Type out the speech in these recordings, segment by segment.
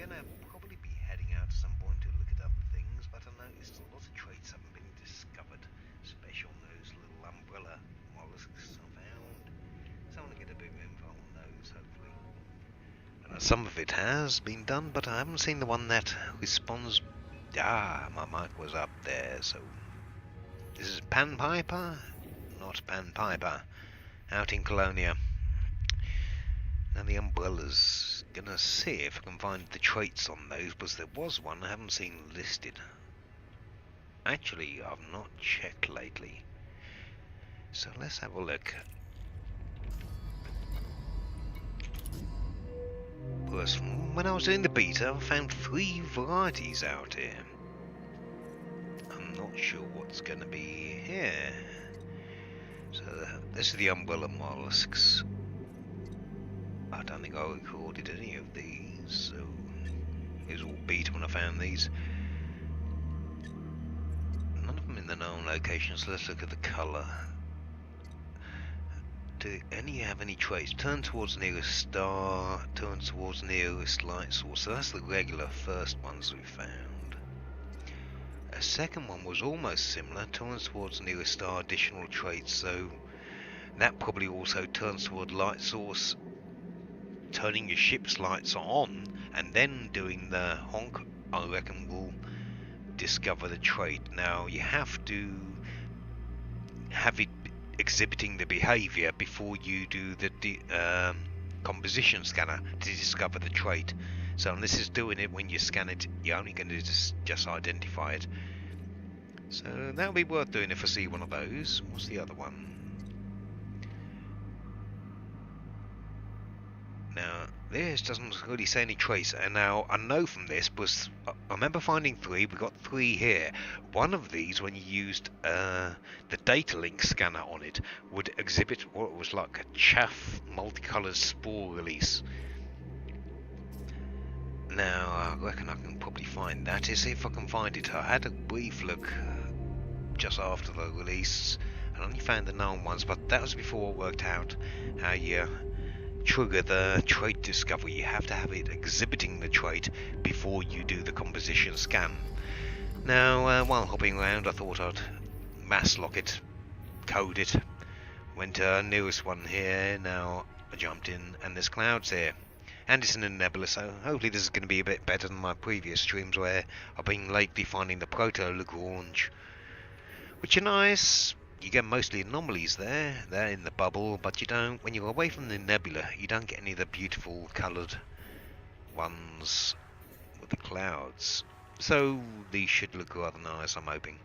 gonna probably be heading out at some point to look at other things, but I noticed a lot of traits haven't been discovered, especially on those little umbrella mollusks I found. So I want to get a bit of info on those, hopefully. Some of it has been done, but I haven't seen the one that responds. Ah, my mic was up there, so this is PanHyper, not PanHyper, out in Colonia. Now the umbrellas, gonna see if I can find the traits on those, because there was one I haven't seen listed. Actually, I've not checked lately, so let's have a look. Because when I was doing the beta, I found 3 varieties out here. I'm not sure what's gonna be here. So this is the umbrella mollusks. I don't think I recorded any of these, so it was all beta when I found these. None of them in the known locations. Let's look at the colour. Do any have any traits? Turn towards nearest star, turn towards nearest light source. So that's the regular first ones we found. A second one was almost similar, turns towards nearest star, additional traits, so that probably also turns toward light source. Turning your ship's lights on and then doing the honk, I reckon will discover the trait. Now you have to have it exhibiting the behavior before you do the composition scanner to discover the trait. So this is doing it when you scan it, you're only going to just identify it. So that'll be worth doing if I see one of those. What's the other one? Now, this doesn't really say any trace, and now I know from this was I remember finding 3. We got 3 here. One of these, when you used the data link scanner on it, would exhibit what was like a chaff multicolored spore release. Now, I reckon I can probably find that. See if I can find it. I had a brief look just after the release, and only found the known ones, but that was before I worked out how you trigger the trait discovery. You have to have it exhibiting the trait before you do the composition scan. Now, while hopping around, I thought I'd mass lock it, code it. Went to nearest one here. Now I jumped in, and there's clouds here, and it's in a nebula. So hopefully this is going to be a bit better than my previous streams, where I've been lately finding the proto-Lagrange, which are nice. You get mostly anomalies there, they're in the bubble, but you don't, when you're away from the nebula, you don't get any of the beautiful coloured ones with the clouds. So these should look rather nice, I'm hoping.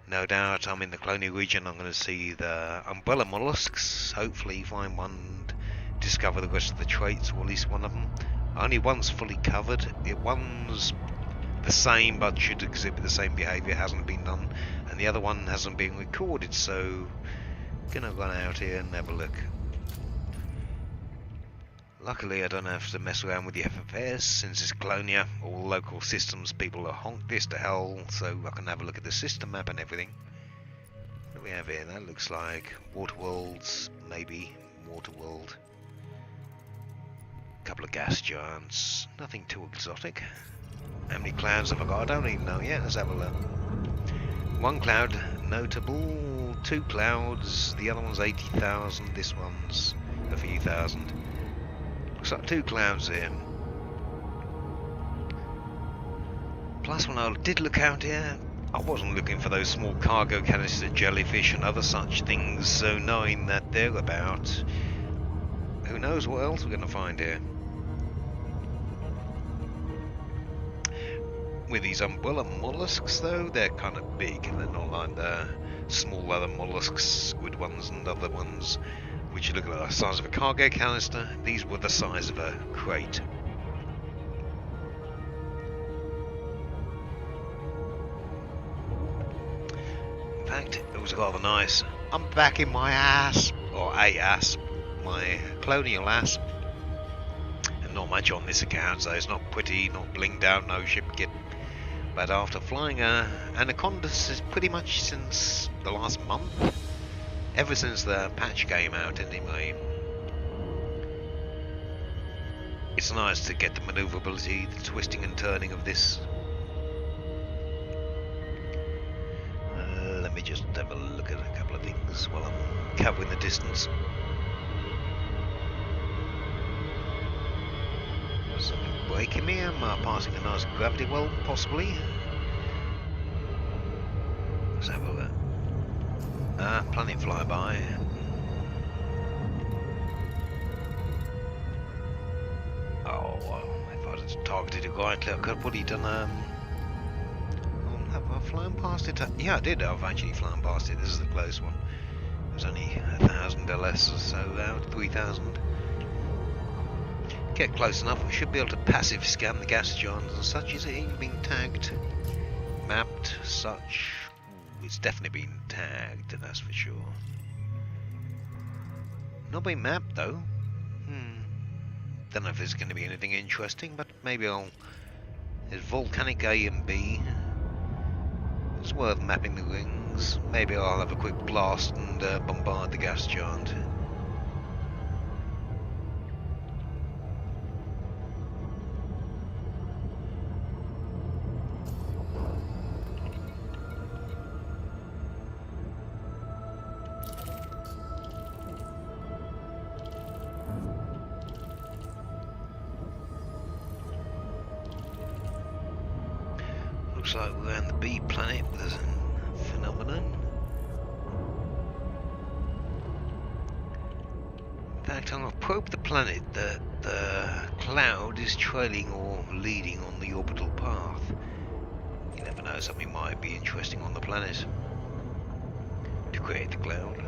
No doubt I'm in the Colonia region, I'm going to see the umbrella mollusks, hopefully find one, discover the rest of the traits, or at least one of them. Only one's fully covered, one's the same but should exhibit the same behaviour, hasn't been done, and the other one hasn't been recorded, so gonna run out here and have a look. Luckily I don't have to mess around with the FFS since it's Colonia. All local systems people are honked this to hell, so I can have a look at the system map and everything. What do we have here? That looks like Waterworlds, maybe Waterworld. Couple of gas giants, nothing too exotic. How many clouds have I got? I don't even know yet. Let's have a look. 1 cloud notable, 2 clouds, the other one's 80,000, this one's a few thousand. Looks like 2 clouds here. Plus when I did look out here, I wasn't looking for those small cargo canister jellyfish and other such things, so knowing that they're about, who knows what else we're going to find here. With these umbrella mollusks though, they're kind of big, they're not like the small other mollusks, squid ones and other ones, which look like the size of a cargo canister. These were the size of a crate. In fact, it was rather nice. I'm back in my ass, or a ass, my colonial ass. And not much on this account, so it's not pretty, not blinged out, no ship kit. But after flying Anaconda pretty much since the last month, ever since the patch came out anyway. it's nice to get the manoeuvrability, the twisting and turning of this. Let me just have a look at a couple of things while I'm covering the distance. Something breaking me? Am I passing a nice gravity well, possibly? Let's have a look. Planet flyby. Oh, well, if I'd have targeted it rightly, I could have probably done have I flown past it? Yeah, I did. I've actually flown past it. This is the close one. It was only 1,000 LS or so out, 3,000. Get close enough, we should be able to passive scan the gas giants and such. Is it even being tagged? Mapped, such? Ooh, it's definitely been tagged, that's for sure. Not being mapped though. Don't know if there's going to be anything interesting, but maybe I'll... There's volcanic A and B. It's worth mapping the rings. Maybe I'll have a quick blast and bombard the gas giant. Looks like we're on the B planet with a phenomenon. In fact, I'm going to probe the planet. The cloud is trailing or leading on the orbital path. You never know, something might be interesting on the planet to create the cloud.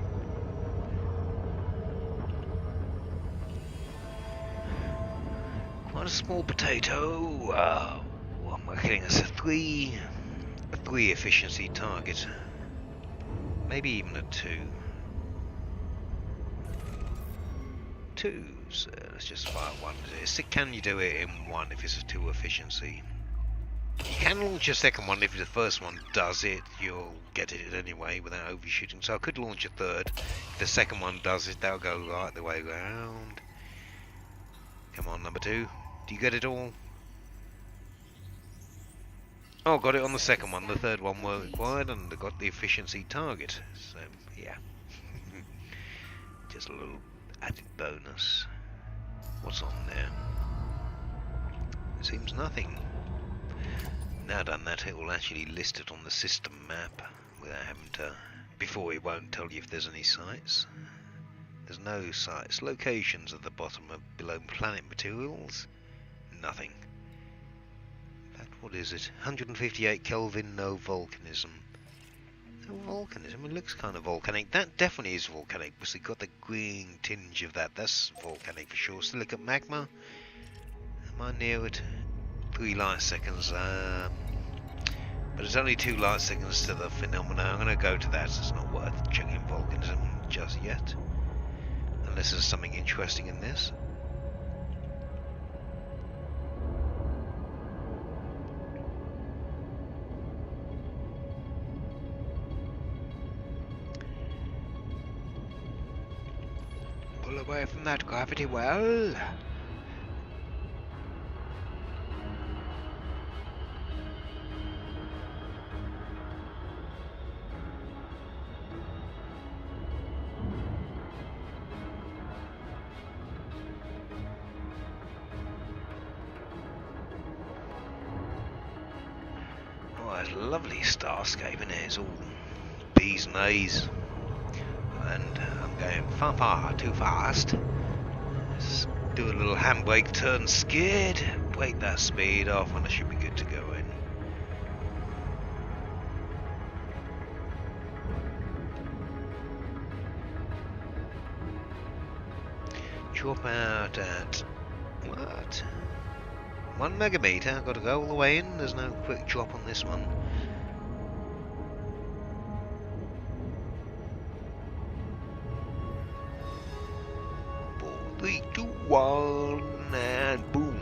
Quite a small potato. I'm getting us a three efficiency target, maybe even a two. So let's just fire one. Can you do it in one if it's a 2 efficiency? You can launch a second one if the first one does it. You'll get it anyway without overshooting. So I could launch a third. If the second one does it, that'll go right the way round. Come on, number 2. Do you get it all? Oh, got it on the second one. The third one weren't required, and I got the efficiency target. So, yeah. Just a little added bonus. What's on there? Seems nothing. Now done that, it will actually list it on the system map without having to... Before it won't tell you if there's any sites. There's no sites. Locations at the bottom of below planet materials. Nothing. What is it? 158 Kelvin, no volcanism. No volcanism, it looks kind of volcanic. That definitely is volcanic, because it's got the green tinge of that. That's volcanic for sure. Silicate magma. Am I near it? 3 light seconds. But it's only 2 light seconds to the phenomena. I'm going to go to that. It's not worth checking volcanism just yet. Unless there's something interesting in this. Away from that gravity well. Oh, it's a lovely starscape in there. It's all B's and A's. And I'm going far too fast. Let's do a little handbrake, turn skid, break that speed off, and I should be good to go in. Drop out at what? 1 megameter. I've got to go all the way in. There's no quick drop on this one. 3, 2, 1, and boom.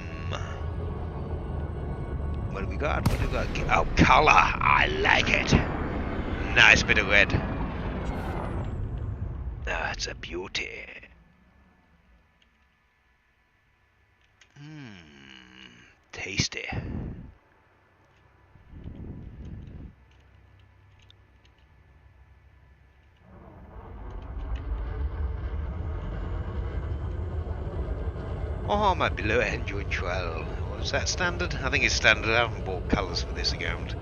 What do we got? What do we got? Oh, color! I like it! Nice bit of red. That's a beauty. Tasty. Oh, my below Android 12. Was that standard? I think it's standard. I haven't bought colours for this account.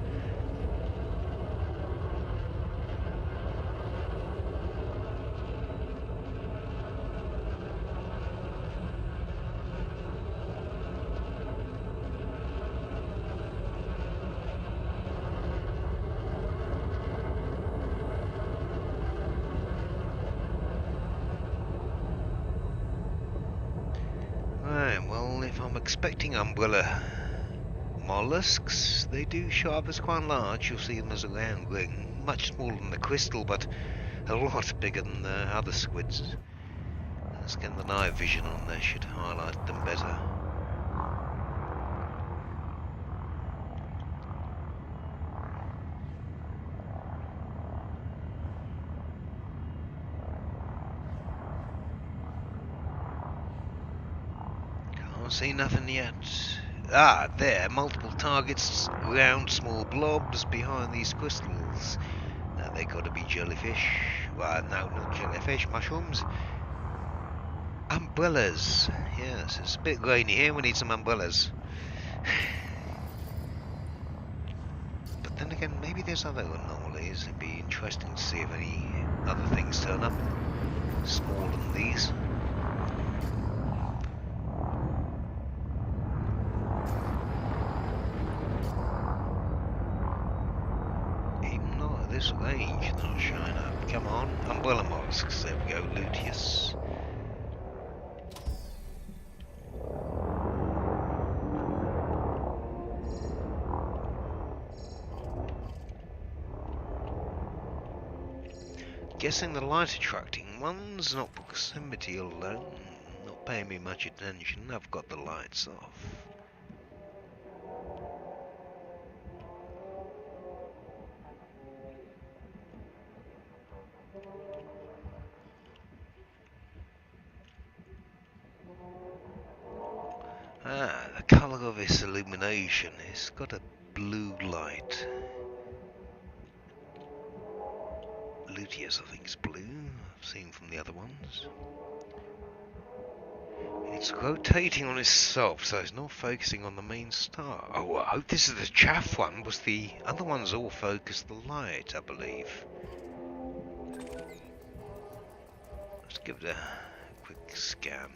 Right, well, if I'm expecting umbrella mollusks, they do show up as quite large. You'll see them as a round ring, much smaller than the crystal, but a lot bigger than the other squids. Let's get the night vision on there, should highlight them better. Can't see nothing yet. Ah, there, multiple targets, round small blobs behind these crystals. Now they gotta be jellyfish. Well, no, not jellyfish, mushrooms. Umbrellas. Yes, it's a bit rainy here, we need some umbrellas. But then again, maybe there's other anomalies. It'd be interesting to see if any other things turn up. Smaller than these. Even not at this range, they're not showing up. Come on, umbrella mollusks. There we go, luteus. Guessing the light attracting ones, not proximity alone, not paying me much attention. I've got the lights off. Ah, the colour of this illumination, it's got a blue light. Luteus, I think, is blue. I've seen from the other ones. It's rotating on itself, so it's not focusing on the main star. Oh, I hope this is the chaff one, because the other ones all focus the light, I believe. Let's give it a quick scan.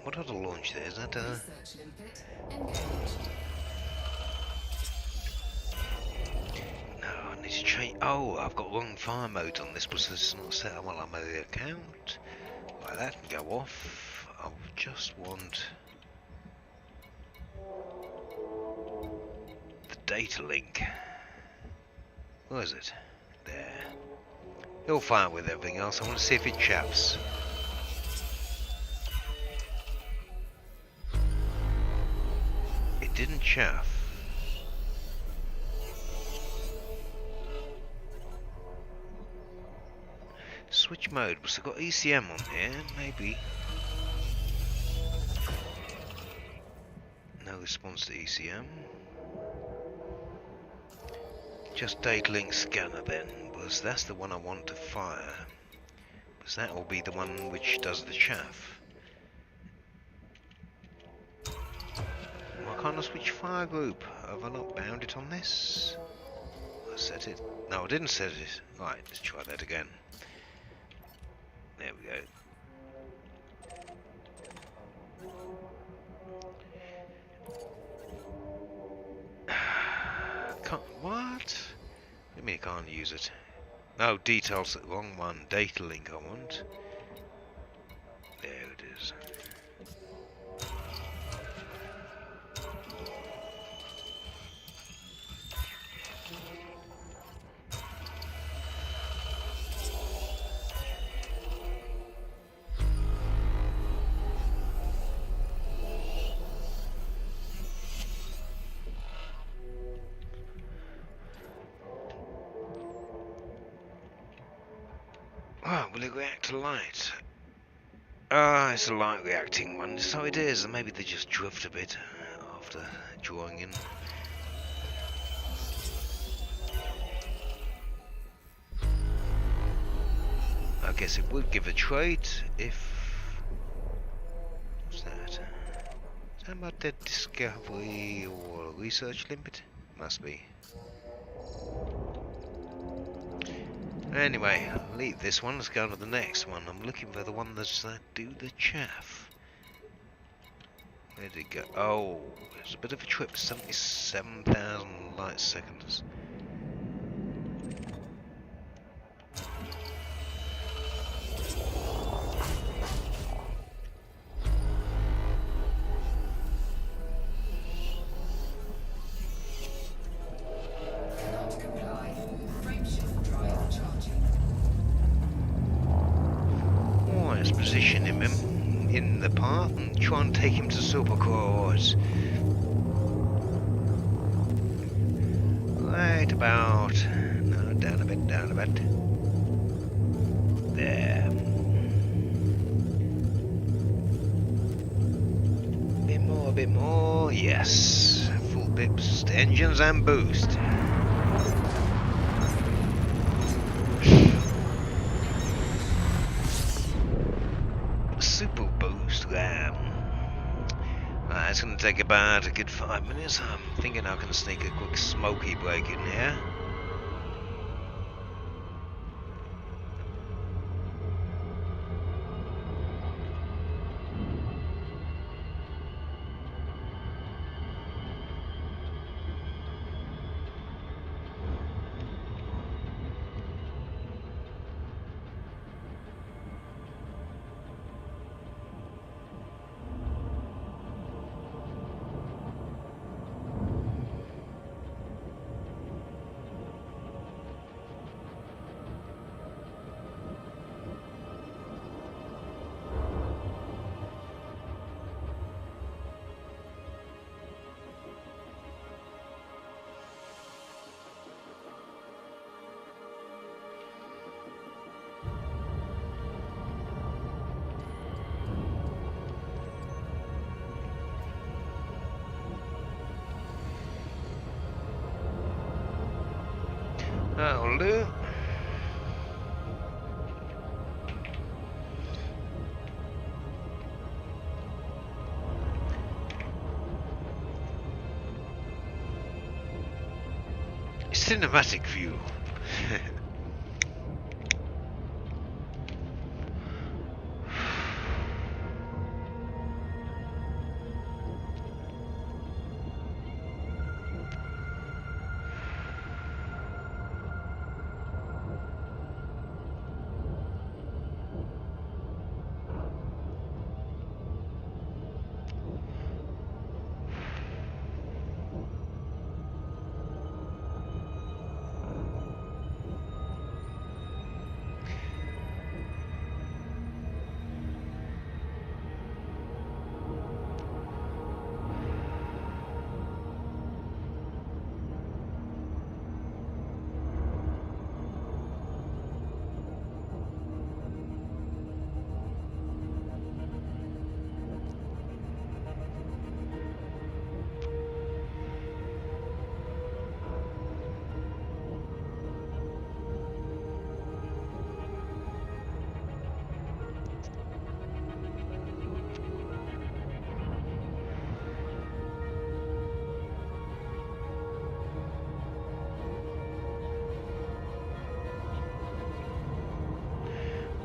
What other launch there? Is that No, I need to change. Oh, I've got wrong fire mode on this because it's not set up while I'm on the account. Right, that can go off. I just want the data link. Where is it? There. It'll fire with everything else. I want to see if it chaps. It didn't chaff. Switch mode. So I've got ECM on here. Maybe. No response to ECM. Just data link scanner then, because that's the one I want to fire. Because that will be the one which does the chaff. Why can't I switch fire group? Have I not bound it on this? I set it. No, I didn't set it. Right, let's try that again. There we go. What? I mean, I can't use it. No, details, the wrong one. Data link I want. There it is. will it react to light? Ah, it's a light reacting one, so it is. Maybe they just drift a bit after drawing in. I guess it would give a trait if... What's that? Is that about the discovery or research limit? Must be. Anyway, I'll leave this one. Let's go to the next one. I'm looking for the one that's do the chaff. Where did it go? Oh, it's a bit of a trip. 77,000 light seconds. Oh, let's position him in the path and try and take him to supercores. Right about... No, down a bit, down a bit. There. A bit more, yes. Full bips, engines and boost. Super boost, it's going to take about a good 5 minutes. I'm thinking I can sneak a quick smoky break in here. That'll do. Cinematic view.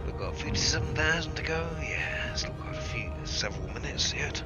We've got 57,000 to go. Yeah, still got several minutes yet.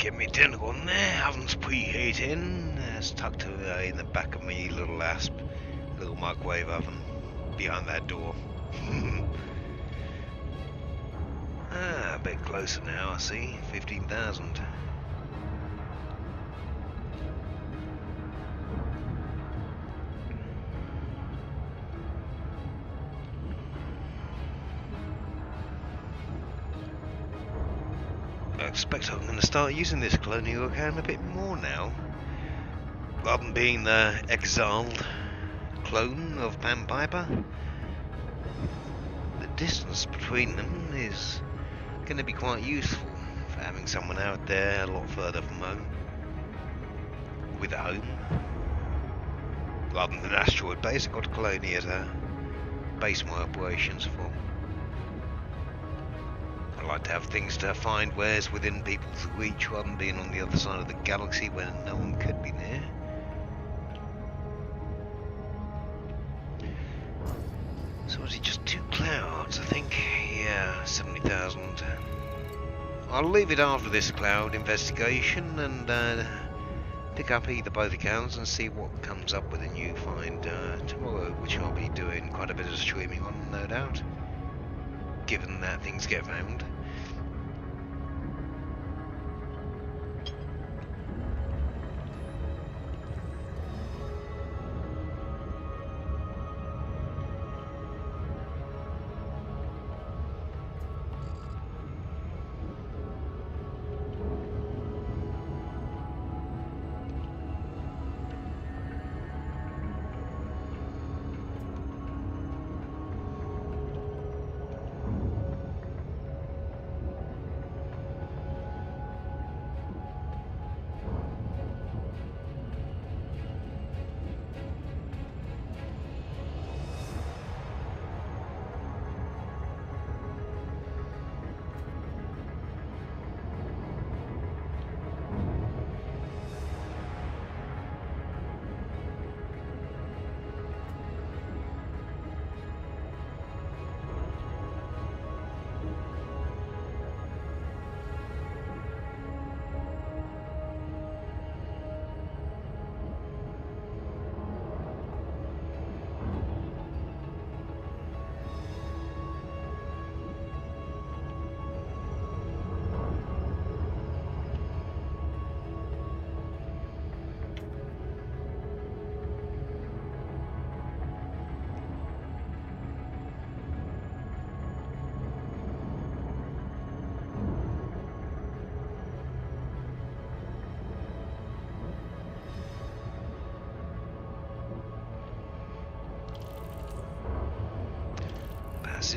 Get me dinner on there, ovens preheating. It's tucked in the back of me little asp, little microwave oven, behind that door. A bit closer now, I see, 15,000. I expect I'm going to start using this Colonia account a bit more now, rather than being the exiled clone of PanHyper. The distance between them is going to be quite useful for having someone out there a lot further from home, with a home, rather than an asteroid base. I've got Colonia as a base my operations for. I like to have things to find where's within people's reach, rather than being on the other side of the galaxy where no one could be near. So was it just 2 clouds, I think? Yeah, 70,000. I'll leave it after this cloud investigation and pick up either both accounts and see what comes up with a new find tomorrow, which I'll be doing quite a bit of streaming on, no doubt, given that things get found.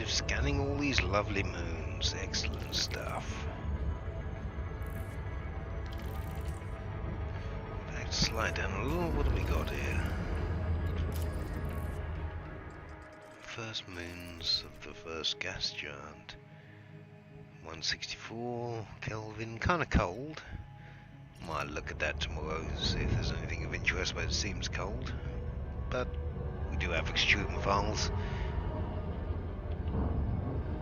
Scanning all these lovely moons, excellent stuff. In fact, slide down a little. What have we got here? First moons of the first gas giant. 164 Kelvin, kind of cold. Might look at that tomorrow, see if there's anything of interest, but it seems cold. But we do have extreme files.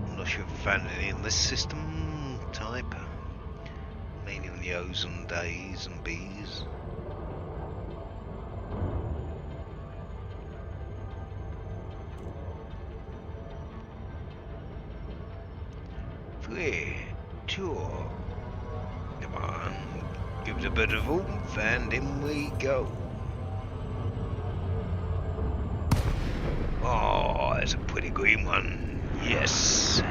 I'm not sure if I found any in this system type, mainly on the ozone A's and B's. Three, two, come on, give it a bit of oomph and in we go. Oh, that's a pretty green one. Yes.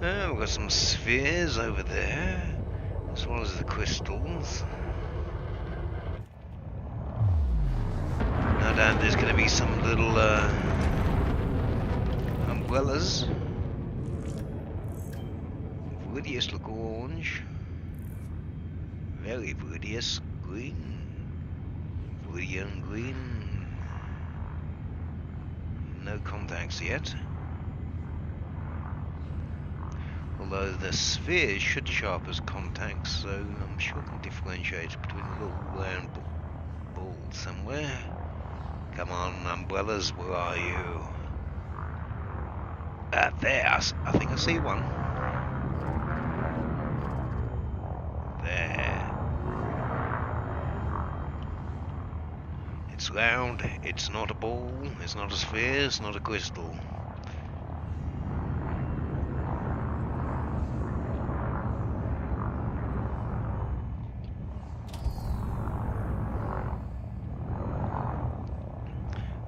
We've got some spheres over there, as well as the crystals. No doubt there's going to be some little umbrellas. Viridius look orange. Very Viridius green. Viridian green. No contacts yet. Although the spheres should show up as contacts, so I'm sure I can differentiate between a little round ball somewhere. Come on, umbrellas, where are you? There, I think I see one. There. It's round, it's not a ball, it's not a sphere, it's not a crystal.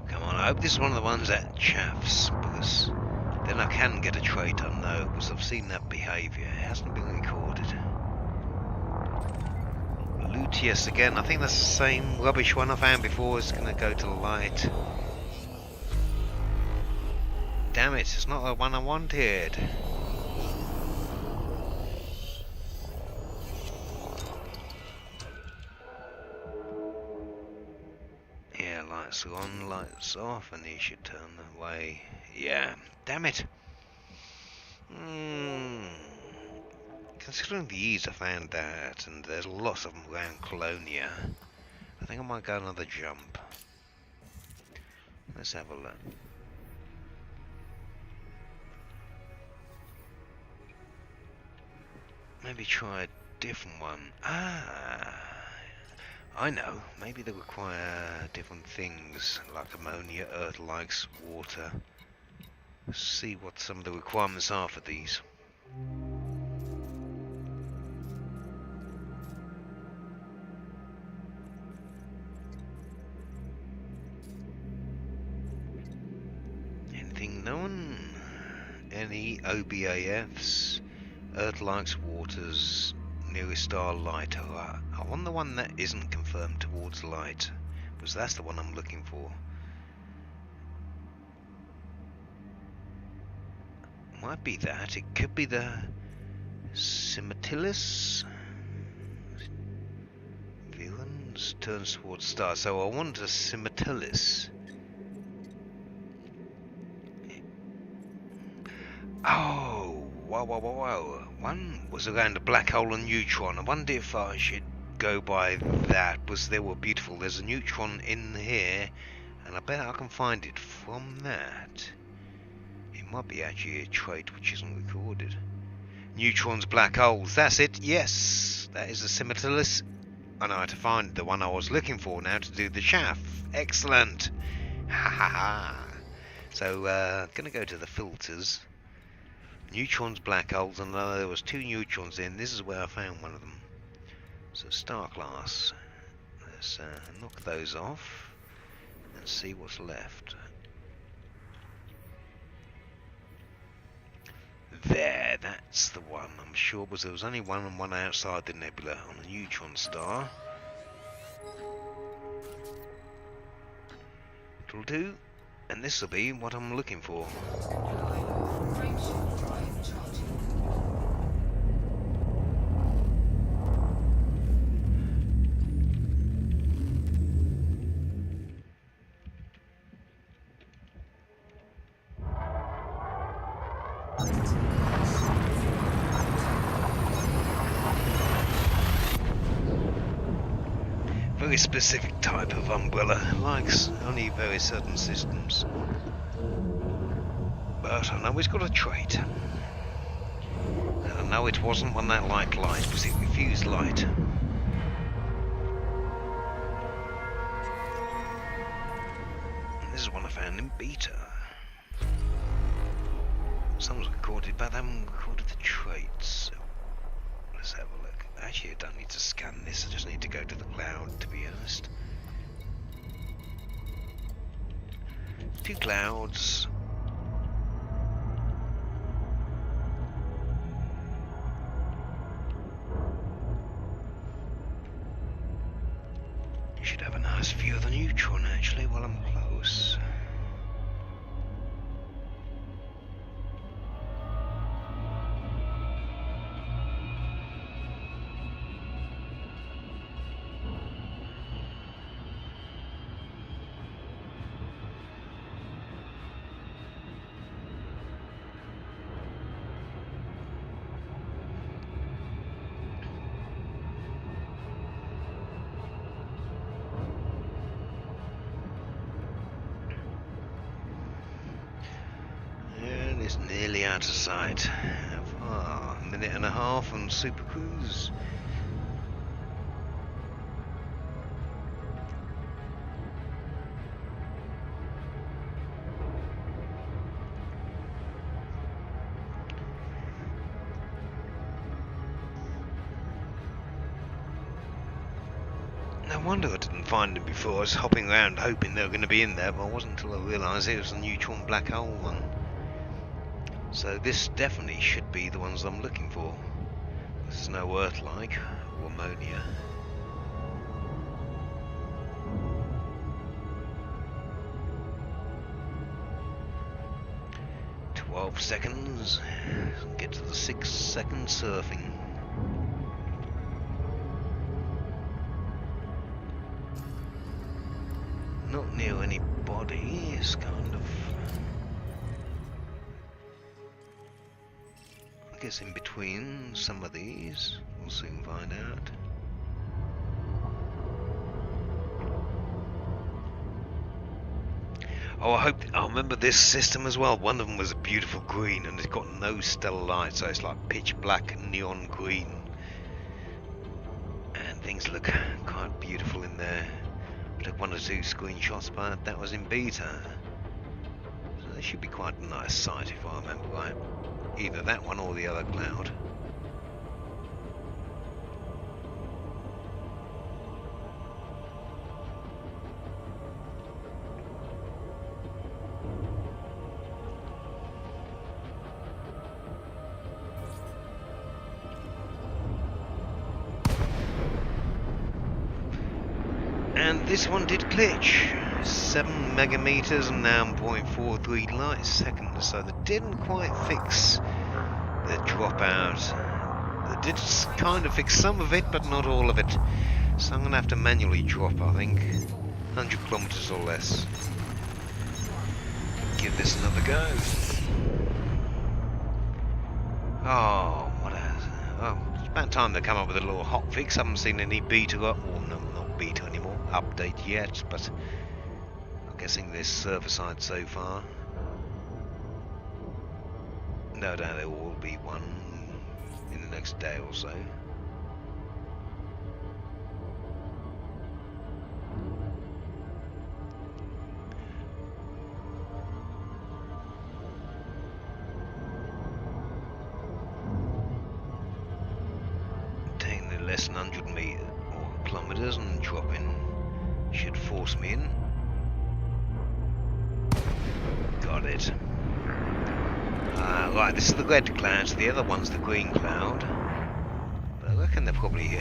Come on, I hope this is one of the ones that chaffs, because then I can get a trait, I know, because I've seen that behaviour. It hasn't been recorded. Luteus again, I think that's the same rubbish one I found before. It's going to go to light. Damn it, it's not the one I wanted. Yeah, lights are on, lights off, and you should turn away. Yeah, damn it. Considering the ease I found that, and there's lots of them around Colonia, I think I might go another jump. Let's have a look. Maybe try a different one. I know. Maybe they require different things, like ammonia, earth likes, water. Let's see what some of the requirements are for these. Anything known? Any OBAFs? Earth likes waters, nearest star light. I want the one that isn't confirmed towards light, because that's the one I'm looking for. Might be that. It could be the Simatilis. Villains turns towards stars. So I want a Simatilis. Oh, wow. One was around a black hole and neutron. I wonder if I should go by that, because they were beautiful. There's a neutron in here, and I bet I can find it from that. It might be actually a trait which isn't recorded. Neutrons, black holes, that's it, yes! That is a Simatilis. I know how to find the one I was looking for now to do the chaff. Excellent! Ha ha ha! So, gonna go to the filters. Neutrons, black holes, and there was 2 neutrons in. This is where I found one of them. So star class. Let's knock those off and see what's left. There, that's the one. I'm sure, because there was only one and one outside the nebula on a neutron star. It'll do, and this will be what I'm looking for. Very specific type of umbrella, likes only very certain systems. But I know it's got a trait. And I know it wasn't one that liked light, because it refused light. And this is one I found in beta. Someone's recorded, but they haven't recorded the traits. So let's have a look. Actually, I don't need to scan this, I just need to go to the cloud, to be honest. 2 clouds. You should have a nice view of the neutron, actually, while I'm close. is nearly out of sight. Ah, a minute and a half on Super Cruise. No wonder I didn't find them before. I was hopping around hoping they were going to be in there, but it wasn't until I realised it was a neutron black hole one. So this definitely should be the ones I'm looking for. This is no Earth-like or ammonia. 12 seconds. Get to the 6 second surfing. Not near anybody. It's kind of, I guess, in between some of these. We'll soon find out. Oh, I remember this system as well. One of them was a beautiful green, and it's got no stellar light, so it's like pitch black neon green, and things look quite beautiful in there. I took 1 or 2 screenshots, but that was in beta, so they should be quite a nice sight if I remember right. Either that one or the other cloud. And this one did glitch. 7 megameters and now 0.43 light seconds, so they didn't quite fix the dropout. They did kind of fix some of it, but not all of it. So I'm going to have to manually drop, I think, 100 kilometers or less. Give this another go. Oh, what else? Oh, it's about time they come up with a little hot fix. I haven't seen any beta, or no, not beta anymore, update yet, but I'm guessing this server side so far. No doubt there will be one in the next day or so. Taking the less than 100 meters or kilometers and dropping should force me in. Got it. Right, this is the red cloud, so the other one's the green cloud. But I reckon they're probably here.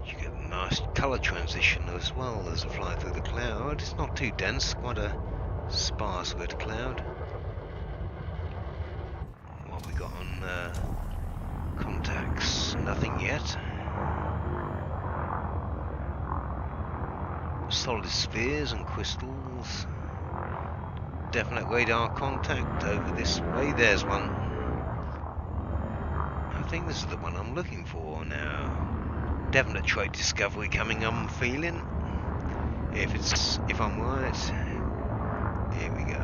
You get a nice colour transition as well as a fly through the cloud. It's not too dense, quite a sparse red cloud. What we got on contacts? Nothing yet. Solid spheres and crystals. Definite radar contact over this way. There's one. I think this is the one I'm looking for now. Definite trait discovery coming, I'm feeling. If I'm right. Here we go.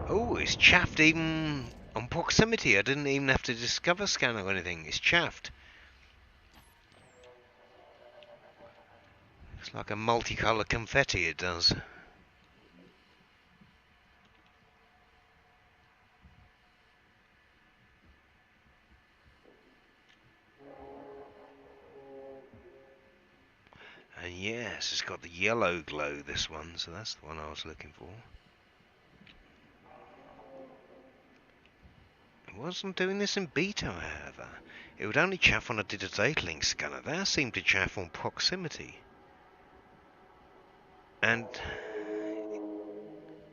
Oh, it's chaffed even on proximity. I didn't even have to discover scan or anything. It's chaffed. It's like a multicolour confetti, it does. And yes, it's got the yellow glow, this one, so that's the one I was looking for. It wasn't doing this in beta, however. It would only chaff when I did a data link scanner. That seemed to chaff on proximity. And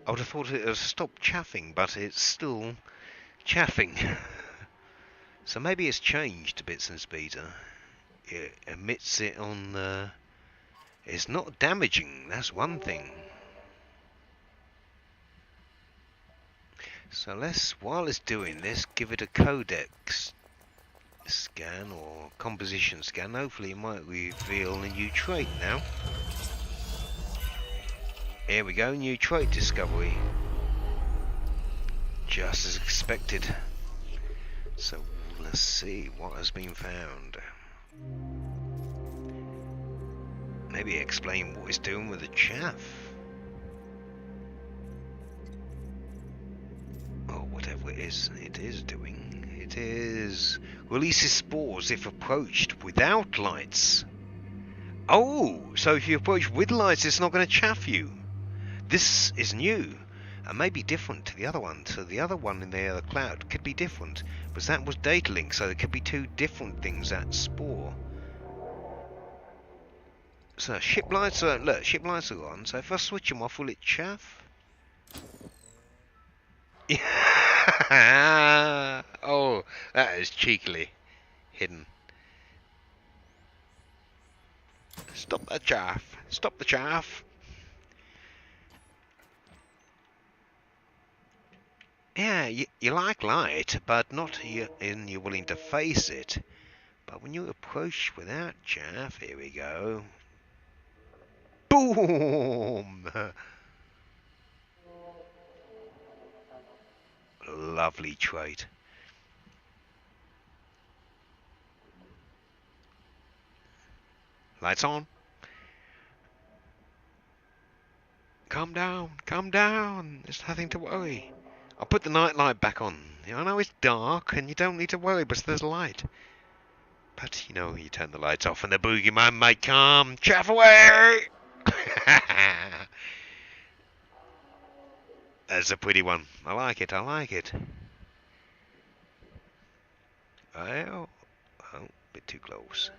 I would have thought it would have stopped chaffing, but it's still chaffing. So maybe it's changed a bit since beta. It emits it on... it's not damaging, that's one thing. So while it's doing this, give it a codec scan or composition scan. Hopefully it might reveal a new trait now. Here we go, new trait discovery. Just as expected. So let's see what has been found. Maybe explain what it's doing with the chaff. Or whatever it is doing. It is releases spores if approached without lights. Oh, so if you approach with lights it's not going to chaff you. This is new. And may be different to the other one. So the other one in the other cloud could be different. Because that was data link, so there could be two different things that spore. So ship lights are on, so if I switch them off, will it chaff? Yeah. Oh, that is cheekily hidden. Stop the chaff. Stop the chaff. Yeah, you like light, but not you're willing to face it. But when you approach without chaff, here we go. Boom! Lovely trait. Lights on. Calm down, calm down. There's nothing to worry. I'll put the night light back on. I know it's dark and you don't need to worry, but there's light. But, you know, you turn the lights off and the boogeyman may come. Chaff away! That's a pretty one. I like it, I like it. Oh, a bit too close.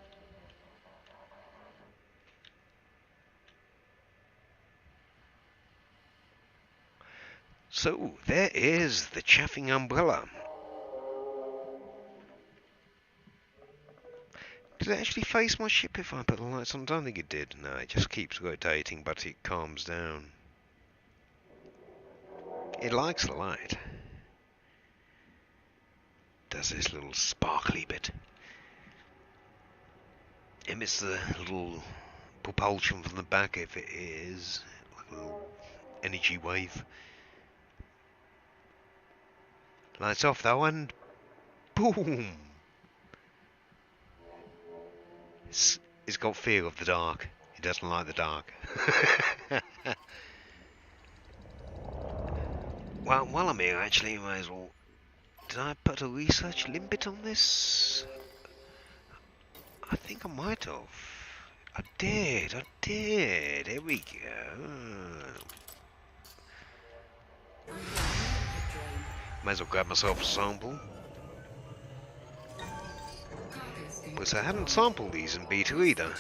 So, there is the chaffing umbrella. Did it actually face my ship if I put the lights on? I don't think it did. No, it just keeps rotating, but it calms down. It likes the light. Does this little sparkly bit. Emits the little propulsion from the back if it is. Like a little energy wave. Lights off though, and boom! It's got fear of the dark. It doesn't like the dark. Well, while I'm here, actually, I might as well. Did I put a research limit on this? I think I might have. I did. Here we go. Might as well grab myself a sample. But I hadn't sampled these in beta either.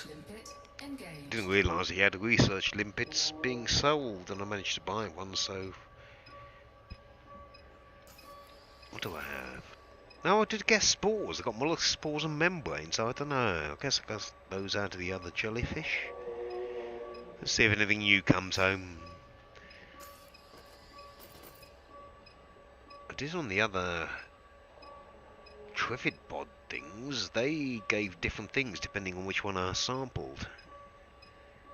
Didn't realise he had research limpets being sold, and I managed to buy one, so... What do I have? No, I did get spores. I got mollusk spores and membranes, so I don't know. I guess I got those out of the other jellyfish. Let's see if anything new comes home. I did on the other Triffid pod things, they gave different things depending on which one I sampled.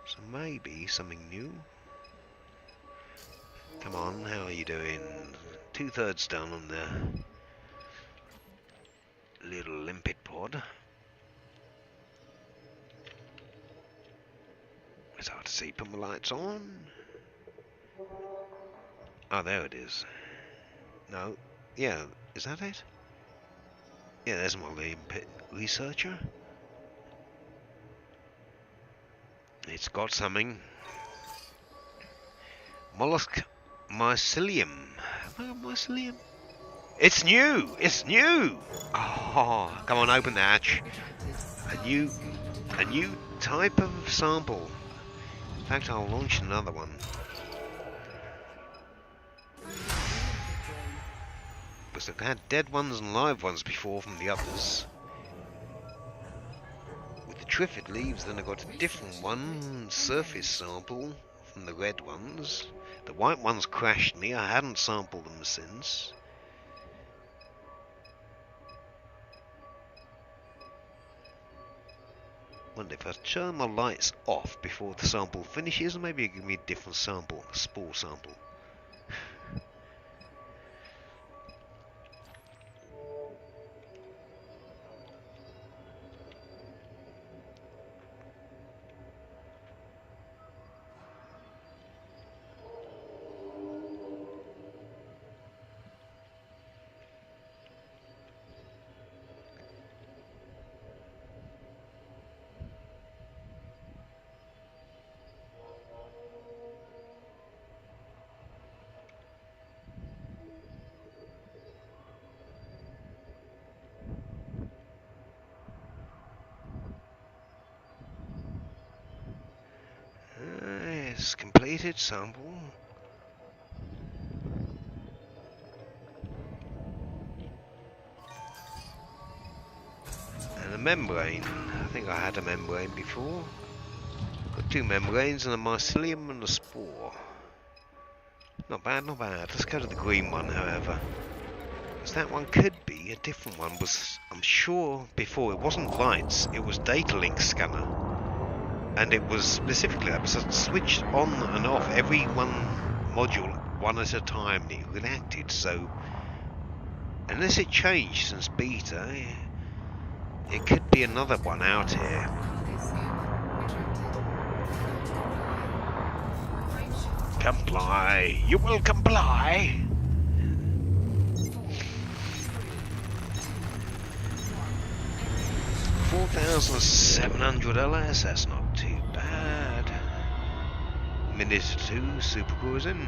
So maybe something new. Come on, how are you doing? 2/3 done on the little limpet pod. It's hard to see. Put my lights on. Oh, there it is. No. Yeah, is that it? Yeah, there's my limpet researcher. It's got something. Mollusk mycelium. Have I got mycelium? It's new! It's new! Oh, come on, open the hatch. A new type of sample. In fact, I'll launch another one. things. Look, I had dead ones and live ones before from the others. With the Triffid leaves, then I got a different one, surface sample from the red ones. The white ones crashed me. I hadn't sampled them since. Wonder if I turn my lights off before the sample finishes, maybe it'll give me a different sample, a spore sample. Yes, completed sample. And a membrane. I think I had a membrane before. Got 2 membranes and a mycelium and a spore. Not bad, not bad. Let's go to the green one, however. Because that one could be a different one. I'm sure before it wasn't lights, it was data link scanner. And it was specifically that, because I switched on and off every one module one at a time and it reacted, so unless it changed since beta, it could be another one out here. Comply! You will comply! $4,700 LS, that's not too bad. Minute or 2, super cruising.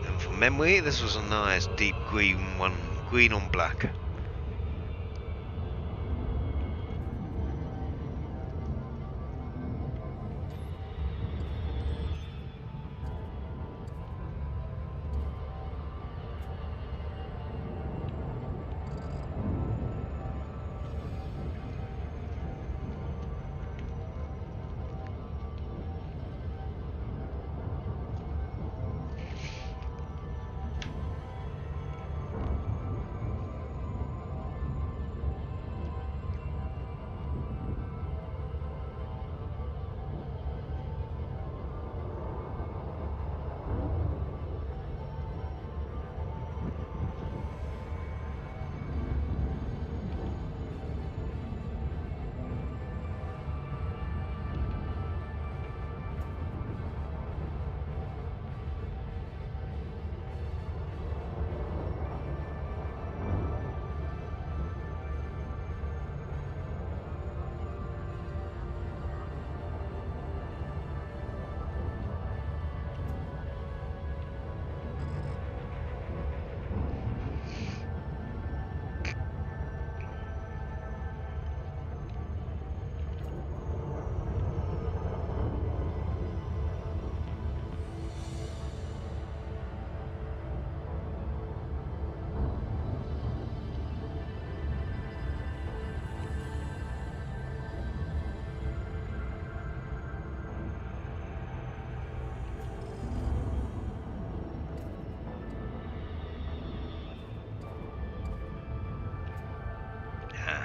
And for memory, this was a nice deep green one, green on black.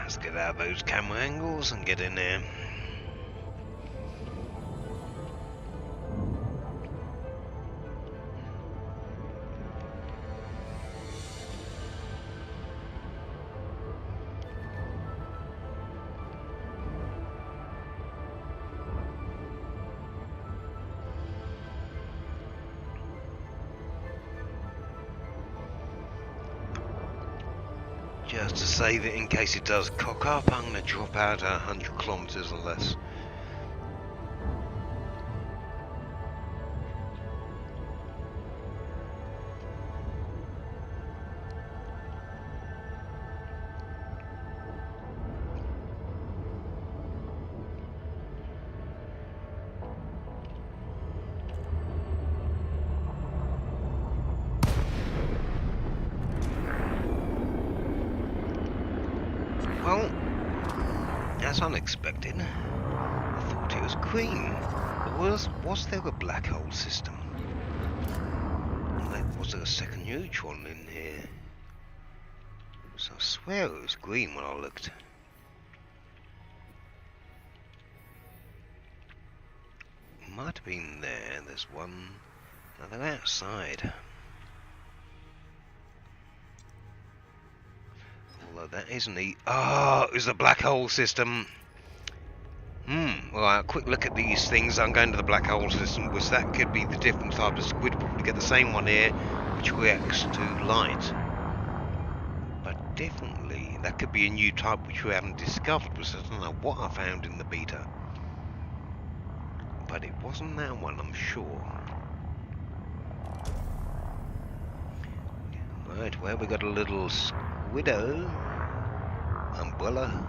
Let's get out of those camera angles and get in there. Just to save it in case it does cock up, I'm going to drop out 100 kilometers or less. Well, that's unexpected. I thought it was green. Was there a black hole system? Was there a second neutron in here? So I swear it was green when I looked. Might have been there. There's one. Now they're outside. Although that isn't the... Oh, it was the black hole system. Well, a quick look at these things. I'm going to the black hole system, which that could be the different type of squid. Probably get the same one here, which reacts to light. But definitely, that could be a new type which we haven't discovered, because I don't know what I found in the beta. But it wasn't that one, I'm sure. Right, well, we got a little squiddo umbrella.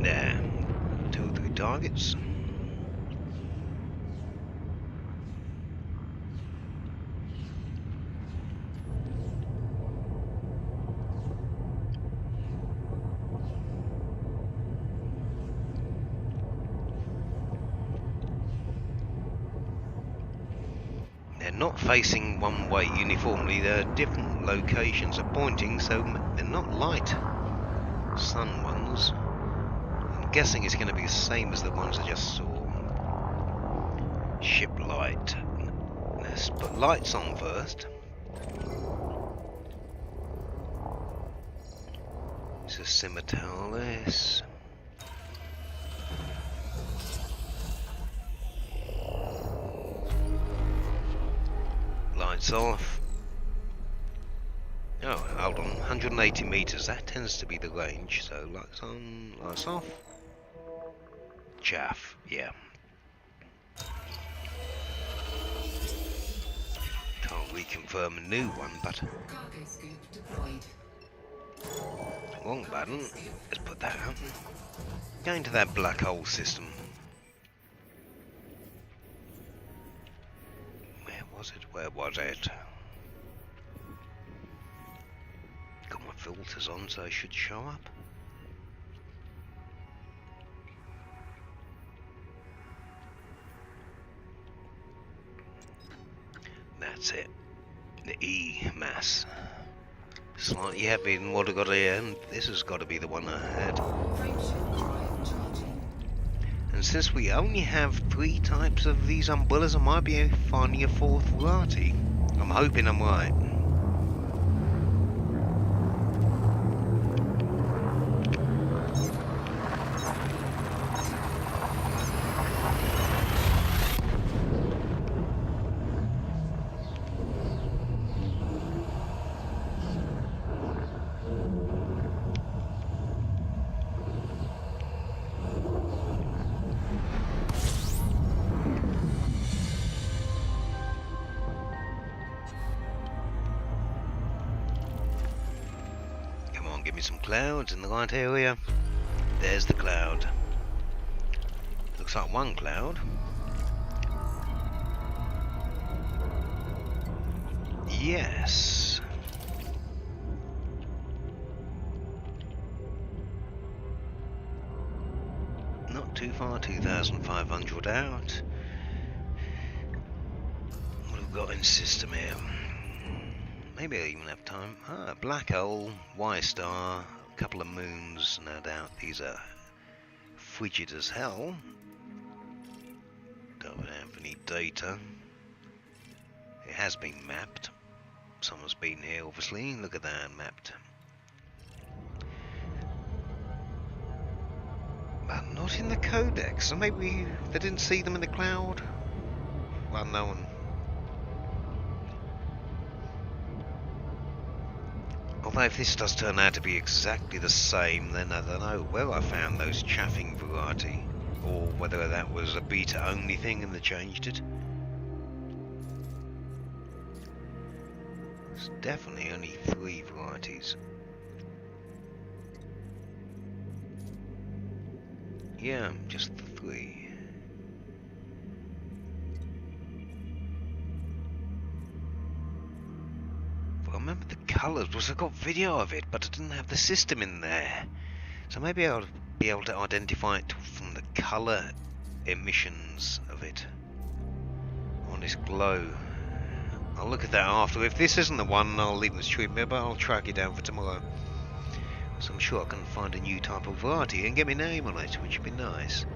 There, 2 or 3 targets. Not facing one way uniformly, there are different locations of pointing, so they're not light sun ones. I'm guessing it's going to be the same as the ones I just saw. Ship light. Let's put lights on first. It's a Scimitarless. Lights off. Oh, hold on, 180 meters, that tends to be the range, so lights on, lights off. Chaff, yeah. Can't reconfirm a new one, but... Wrong button, let's put that out. Going to that black hole system. Where was it? Got my filters on, so it should show up. That's it. The E mass. Slightly heavier than what I got here, and this has got to be the one I had. And since we only have 3 types of these umbrellas, I might be finding a 4th variety. I'm hoping I'm right. Give me some clouds in the right area. There's the cloud. Looks like one cloud. Yes. Not too far, 2,500 out. What have we got in system here? Maybe I even have time. Ah, black hole, Y star, a couple of moons, no doubt. These are frigid as hell. Don't have any data. It has been mapped. Someone's been here, obviously. Look at that, mapped. But not in the codex. So maybe they didn't see them in the cloud. Well, no one. Although if this does turn out to be exactly the same, then I don't know where I found those chaffing variety, or whether that was a beta only thing and they changed it. It's definitely only 3 varieties. Yeah, just the 3. But I remember the colours, because I got video of it, but I didn't have the system in there. So maybe I'll be able to identify it from the colour emissions of it on this glow. I'll look at that after. If this isn't the one, I'll leave the stream. Maybe I'll track it down for tomorrow. So I'm sure I can find a new type of variety and get my name on it, which would be nice.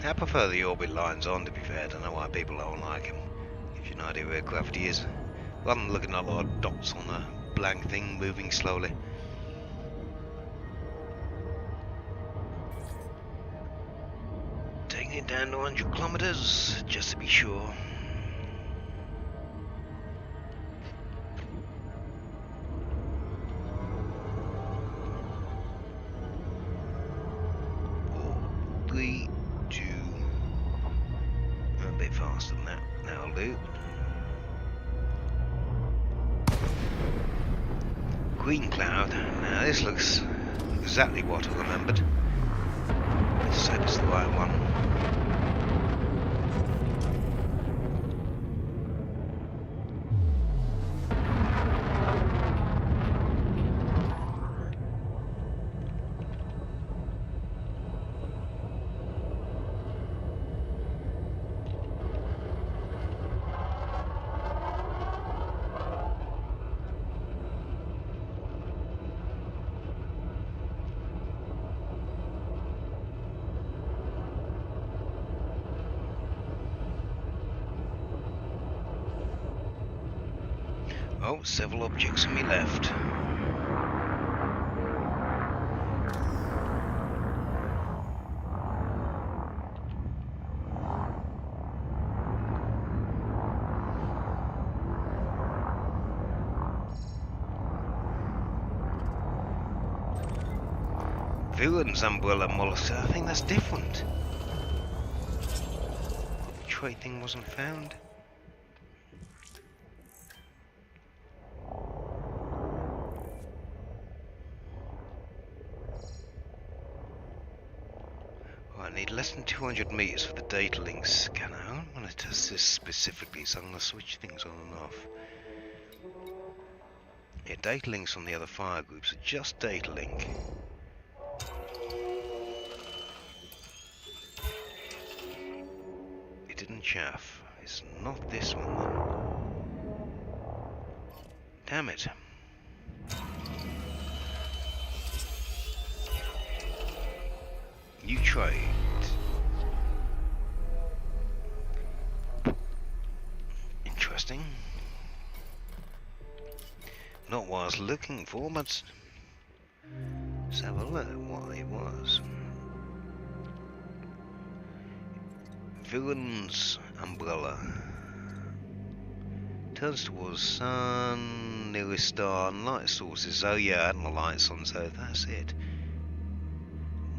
I prefer the orbit lines on, to be fair. I don't know why people don't like them. Gives you an idea where gravity is. Rather than looking at a lot of dots on a blank thing moving slowly. Taking it down to 100 kilometers, just to be sure. Faster than that. That'll do. Green cloud. Now this looks exactly what I remembered. Let's say it's the right one. Oh, several objects on me left. Villain's umbrella mollusk, I think that's different. The trade thing wasn't found. I need less than 200 meters for the data link scanner. I don't want to test this specifically, so I'm going to switch things on and off. Yeah, data links on the other fire groups are just data link. It didn't chaff. It's not this one then. Damn it. New trade. Interesting. Not what I was looking for, but let's have a look at what it was. Villain's umbrella. Turns towards sun, nearest star, and light sources. Oh yeah, I had my lights on, so that's it.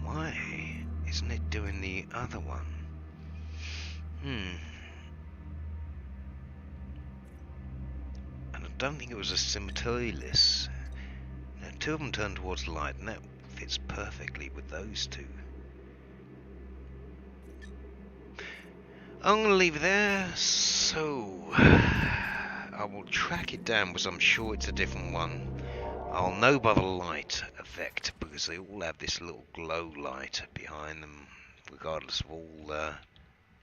Why isn't it doing the other one? And I don't think it was a simultaneous. Now, 2 of them turn towards the light, and that fits perfectly with those 2. I'm going to leave it there, so I will track it down because I'm sure it's a different one. I'll know by the light effect because they all have this little glow light behind them, regardless of all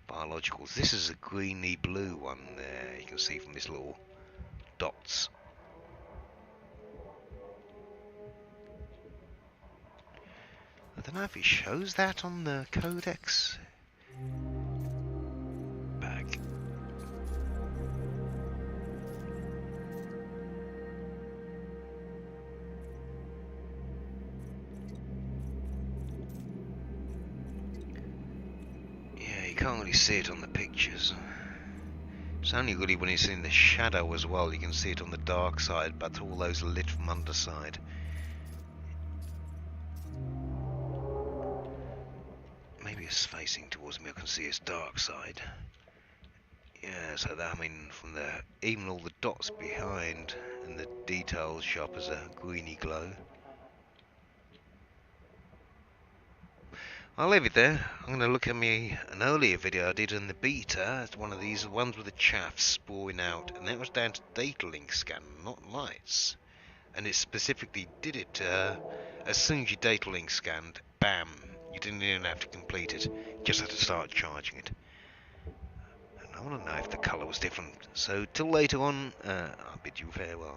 biologicals. This is a greeny blue one there. you can see from these little dots. I don't know if it shows that on the codex. Back. Yeah, you can't really see it on the pictures. It's only really when it's in the shadow as well, you can see it on the dark side, but all those are lit from underside. Maybe it's facing towards me, I can see its dark side. Yeah, so that, I mean, from the, even all the dots behind and the details sharp as a greeny glow. I'll leave it there. I'm going to look at an earlier video I did in the beta. It's one of these ones with the chaff spawning out, and that was down to data link scan, not lights. And it specifically did it as soon as your data link scanned, bam, you didn't even have to complete it, you just had to start charging it. And I want to know if the colour was different. So till later on, I'll bid you farewell.